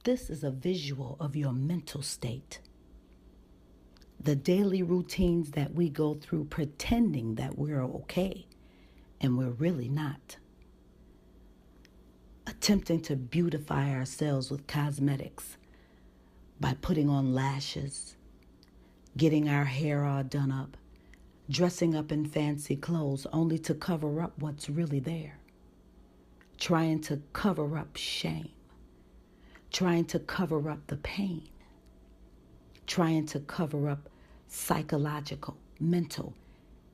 This is a visual of your mental state. The daily routines that we go through pretending that we're okay and we're really not. Attempting to beautify ourselves with cosmetics by putting on lashes, getting our hair all done up, dressing up in fancy clothes only to cover up what's really there. Trying to cover up shame. Trying to cover up the pain. Trying to cover up psychological, mental,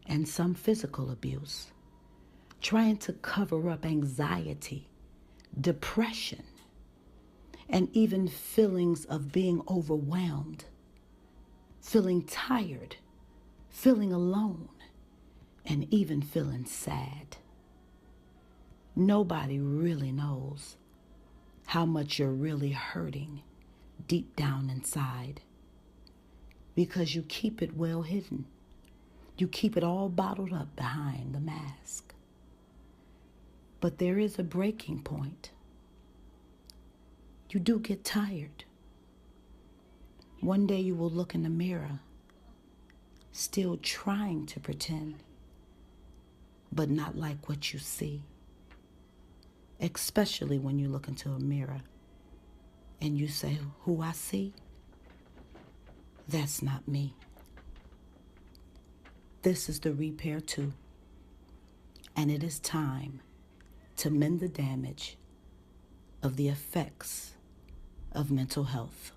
and some physical abuse. Trying to cover up anxiety, depression, and even feelings of being overwhelmed, feeling tired, feeling alone, and even feeling sad. Nobody really knows how much you're really hurting deep down inside because you keep it well hidden. You keep it all bottled up behind the mask. But there is a breaking point. You do get tired. One day you will look in the mirror, still trying to pretend, but not like what you see. Especially when you look into a mirror and you say, who I see, that's not me. This is the Repair 2, and it is time to mend the damage of the effects of mental health.